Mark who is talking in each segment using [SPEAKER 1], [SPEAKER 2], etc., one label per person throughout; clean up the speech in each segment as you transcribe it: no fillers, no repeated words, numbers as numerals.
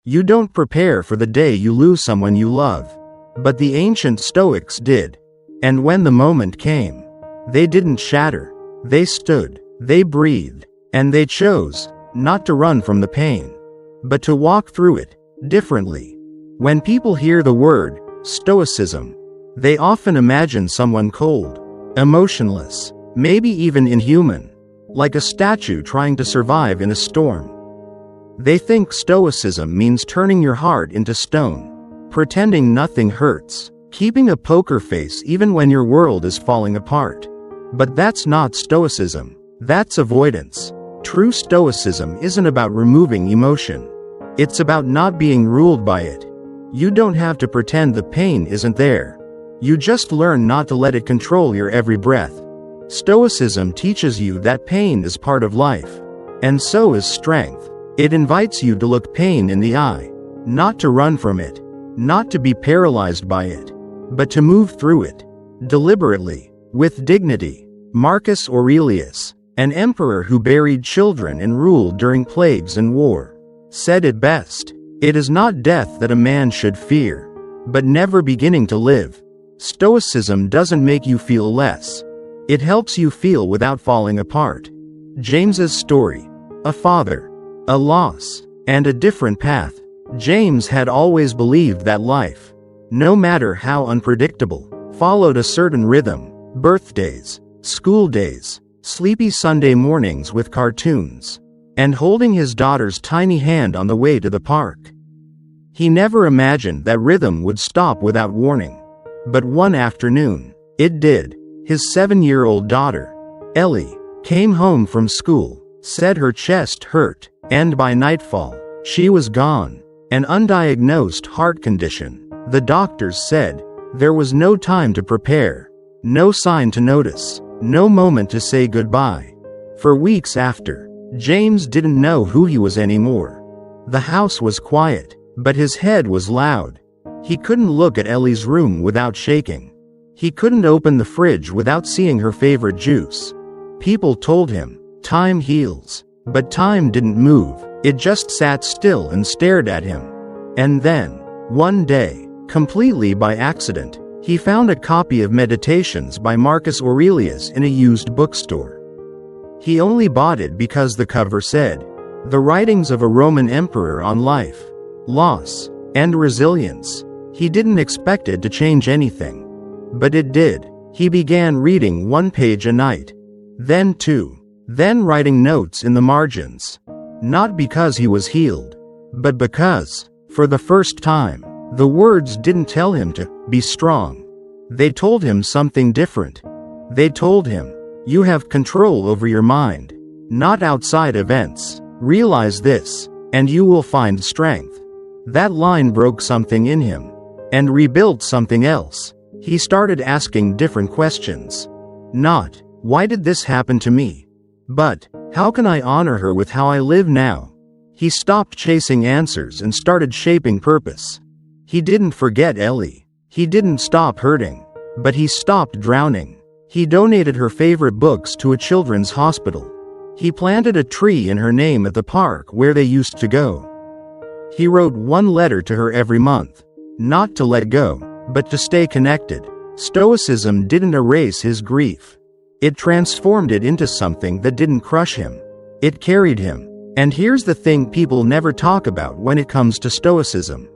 [SPEAKER 1] You don't prepare for the day you lose someone you love. But the ancient Stoics did. And when the moment came, they didn't shatter. They stood, they breathed, and they chose not to run from the pain, but to walk through it differently. When people hear the word Stoicism, they often imagine someone cold, emotionless, maybe even inhuman, like a statue trying to survive in a storm. They think Stoicism means turning your heart into stone, pretending nothing hurts, keeping a poker face even when your world is falling apart. But that's not Stoicism. That's avoidance. True Stoicism isn't about removing emotion. It's about not being ruled by it. You don't have to pretend the pain isn't there. You just learn not to let it control your every breath. Stoicism teaches you that pain is part of life. And so is strength. It invites you to look pain in the eye, not to run from it, not to be paralyzed by it, but to move through it, deliberately, with dignity. Marcus Aurelius, an emperor who buried children and ruled during plagues and war, said it best: "It is not death that a man should fear, but never beginning to live." Stoicism doesn't make you feel less. It helps you feel without falling apart. James's story: a father, a loss, and a different path. James had always believed that life, no matter how unpredictable, followed a certain rhythm: birthdays, school days, sleepy Sunday mornings with cartoons, and holding his daughter's tiny hand on the way to the park. He never imagined that rhythm would stop without warning. But one afternoon, it did. His 7-year-old daughter, Ellie, came home from school, said her chest hurt, and by nightfall, she was gone. An undiagnosed heart condition, the doctors said. There was no time to prepare, no sign to notice, no moment to say goodbye. For weeks after, James didn't know who he was anymore. The house was quiet, but his head was loud. He couldn't look at Ellie's room without shaking. He couldn't open the fridge without seeing her favorite juice. People told him, time heals. But time didn't move. It just sat still and stared at him. And then, one day, completely by accident, he found a copy of Meditations by Marcus Aurelius in a used bookstore. He only bought it because the cover said, "The Writings of a Roman Emperor on Life, Loss, and Resilience." He didn't expect it to change anything. But it did. He began reading 1 page a night. Then 2. Then writing notes in the margins. Not because he was healed, but because, for the first time, the words didn't tell him to be strong. They told him something different. They told him, you have control over your mind, not outside events. Realize this, and you will find strength. That line broke something in him, and rebuilt something else. He started asking different questions. Not, why did this happen to me? But, how can I honor her with how I live now? He stopped chasing answers and started shaping purpose. He didn't forget Ellie. He didn't stop hurting. But he stopped drowning. He donated her favorite books to a children's hospital. He planted a tree in her name at the park where they used to go. He wrote 1 letter to her every month. Not to let go, but to stay connected. Stoicism didn't erase his grief. It transformed it into something that didn't crush him. It carried him. And here's the thing people never talk about when it comes to Stoicism.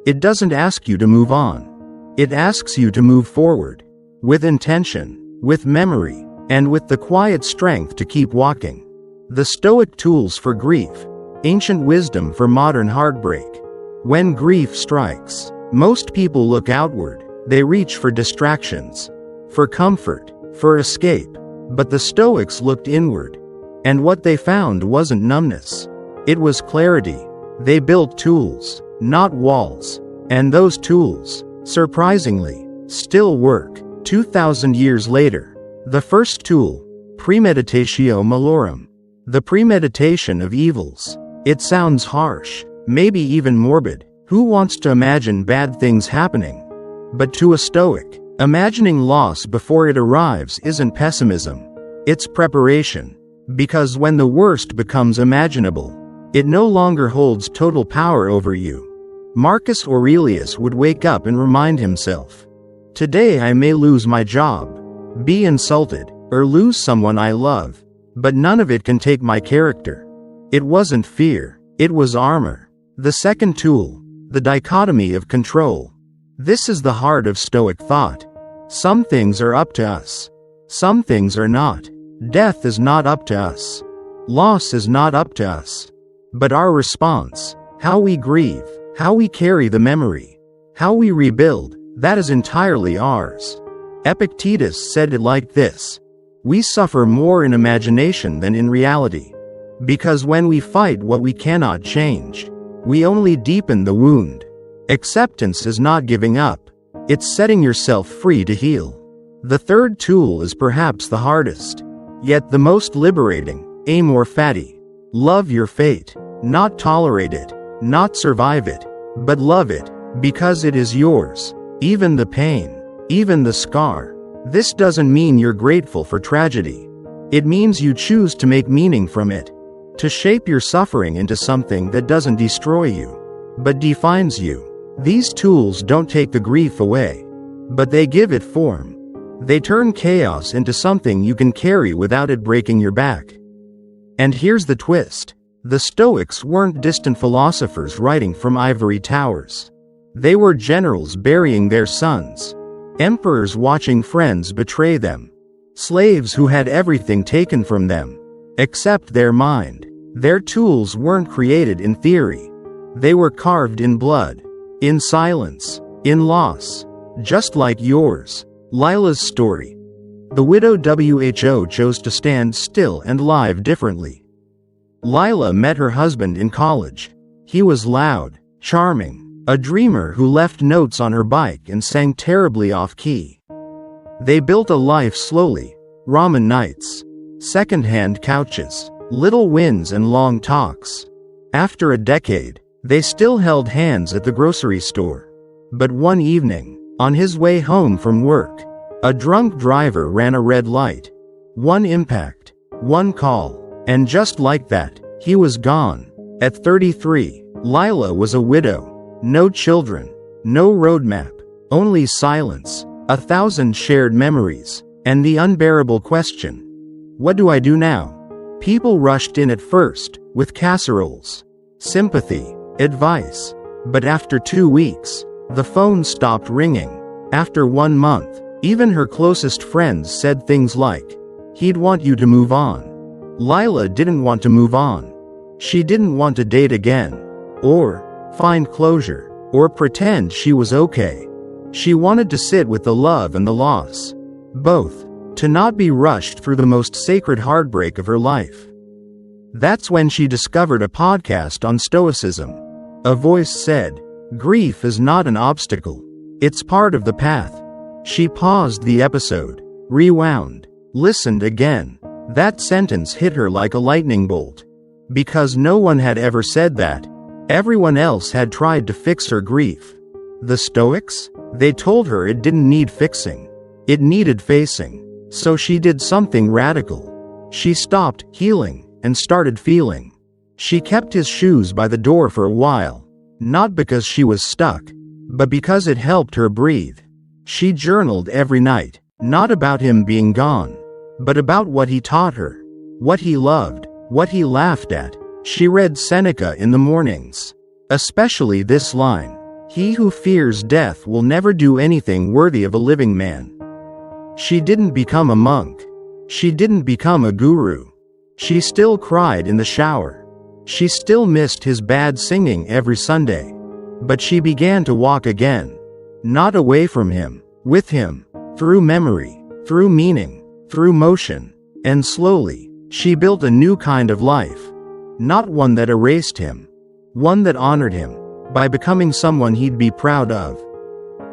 [SPEAKER 1] It doesn't ask you to move on. It asks you to move forward. With intention, with memory, and with the quiet strength to keep walking. The Stoic tools for grief. Ancient wisdom for modern heartbreak. When grief strikes, most people look outward. They reach for distractions, for comfort, for escape. But the Stoics looked inward. And what they found wasn't numbness. It was clarity. They built tools, not walls. And those tools, surprisingly, still work. 2,000 years later. The first tool, Premeditatio Malorum. The premeditation of evils. It sounds harsh, maybe even morbid. Who wants to imagine bad things happening? But to a Stoic, imagining loss before it arrives isn't pessimism. It's preparation. Because when the worst becomes imaginable, It no longer holds total power over you. Marcus Aurelius would wake up and remind himself, "Today I may lose my job, be insulted, or lose someone I love, but none of it can take my character." It wasn't fear, it was armor. The second tool, the dichotomy of control. This is the heart of Stoic thought. Some things are up to us. Some things are not. Death is not up to us. Loss is not up to us. But our response, how we grieve, how we carry the memory, how we rebuild, that is entirely ours. Epictetus said it like this: "We suffer more in imagination than in reality. Because when we fight what we cannot change, we only deepen the wound." Acceptance is not giving up. It's setting yourself free to heal. The third tool is perhaps the hardest, yet the most liberating, Amor Fati. Love your fate. Not tolerate it, not survive it, but love it, because it is yours. Even the pain, even the scar. This doesn't mean you're grateful for tragedy. It means you choose to make meaning from it. To shape your suffering into something that doesn't destroy you, but defines you. These tools don't take the grief away, but they give it form. They turn chaos into something you can carry without it breaking your back. And here's the twist. The Stoics weren't distant philosophers writing from ivory towers. They were generals burying their sons, emperors watching friends betray them, slaves who had everything taken from them, except their mind. Their tools weren't created in theory. They were carved in blood, in silence, in loss, just like yours. Lila's story. The widow Who chose to stand still and live differently. Lila met her husband in college. He was loud, charming, a dreamer who left notes on her bike and sang terribly off-key. They built a life slowly, ramen nights, second-hand couches, little wins and long talks. After a decade, they still held hands at the grocery store. But one evening, on his way home from work, a drunk driver ran a red light. One impact, one call. And just like that, he was gone. At 33, Lila was a widow. No children, no roadmap, only silence, 1,000 shared memories, and the unbearable question, what do I do now? People rushed in at first, with casseroles, sympathy, advice. But after 2 weeks, the phone stopped ringing. After 1 month, even her closest friends said things like, "He'd want you to move on." Lila didn't want to move on. She didn't want to date again, or find closure, or pretend she was okay. She wanted to sit with the love and the loss. Both. To not be rushed through the most sacred heartbreak of her life. That's when she discovered a podcast on Stoicism. A voice said, "Grief is not an obstacle. It's part of the path." She paused the episode, rewound, listened again. That sentence hit her like a lightning bolt. Because no one had ever said that. Everyone else had tried to fix her grief. The Stoics? They told her it didn't need fixing. It needed facing. So she did something radical. She stopped healing and started feeling. She kept his shoes by the door for a while. Not because she was stuck, but because it helped her breathe. She journaled every night, not about him being gone, but about what he taught her, what he loved, what he laughed at. She read Seneca in the mornings, especially this line, "He who fears death will never do anything worthy of a living man." She didn't become a monk. She didn't become a guru. She still cried in the shower. She still missed his bad singing every Sunday. But she began to walk again. Not away from him, with him, through memory, through meaning, through motion. And slowly, she built a new kind of life. Not one that erased him. One that honored him, by becoming someone he'd be proud of.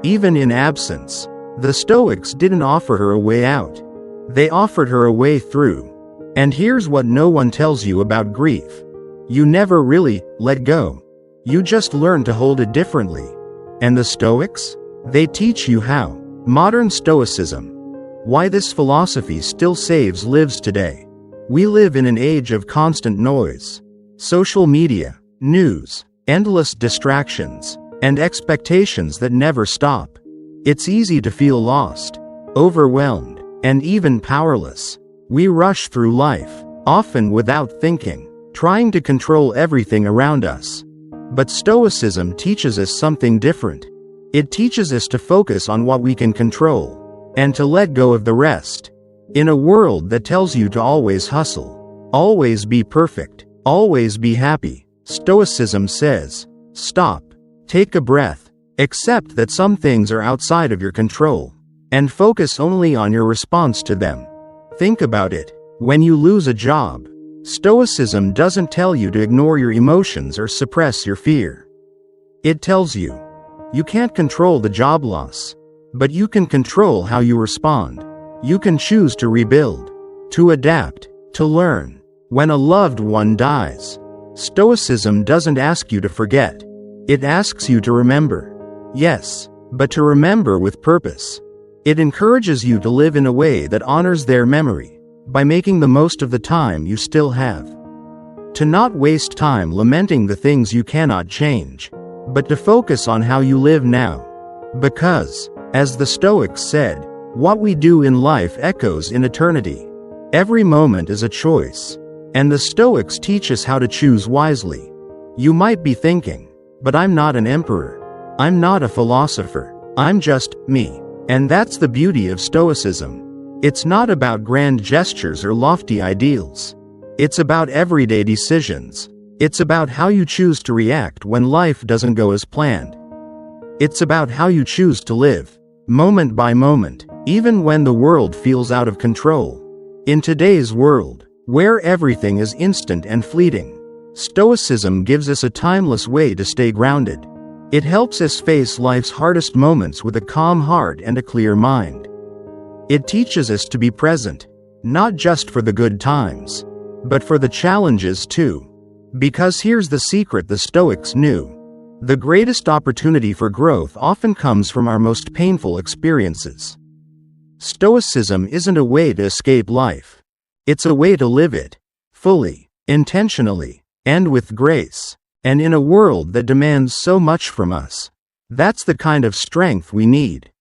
[SPEAKER 1] Even in absence, the Stoics didn't offer her a way out. They offered her a way through. And here's what no one tells you about grief. You never really let go. You just learn to hold it differently. And the Stoics? They teach you how. Modern Stoicism. Why this philosophy still saves lives today. We live in an age of constant noise. Social media, news, endless distractions, and expectations that never stop. It's easy to feel lost, overwhelmed, and even powerless. We rush through life, often without thinking, trying to control everything around us. But Stoicism teaches us something different. It teaches us to focus on what we can control, and to let go of the rest. In a world that tells you to always hustle, always be perfect, always be happy, Stoicism says, stop, take a breath, accept that some things are outside of your control, and focus only on your response to them. Think about it. When you lose a job, Stoicism doesn't tell you to ignore your emotions or suppress your fear. It tells you, you can't control the job loss, but you can control how you respond. You can choose to rebuild, to adapt, to learn. When a loved one dies, Stoicism doesn't ask you to forget. It asks you to remember. Yes, but to remember with purpose. It encourages you to live in a way that honors their memory, by making the most of the time you still have. To not waste time lamenting the things you cannot change, but to focus on how you live now. Because, as the Stoics said, what we do in life echoes in eternity. Every moment is a choice, and the Stoics teach us how to choose wisely. You might be thinking, but I'm not an emperor. I'm not a philosopher. I'm just me. And that's the beauty of Stoicism. It's not about grand gestures or lofty ideals. It's about everyday decisions. It's about how you choose to react when life doesn't go as planned. It's about how you choose to live, moment by moment, even when the world feels out of control. In today's world, where everything is instant and fleeting, Stoicism gives us a timeless way to stay grounded. It helps us face life's hardest moments with a calm heart and a clear mind. It teaches us to be present, not just for the good times, but for the challenges too. Because here's the secret the Stoics knew. The greatest opportunity for growth often comes from our most painful experiences. Stoicism isn't a way to escape life. It's a way to live it, fully, intentionally, and with grace. And in a world that demands so much from us, that's the kind of strength we need.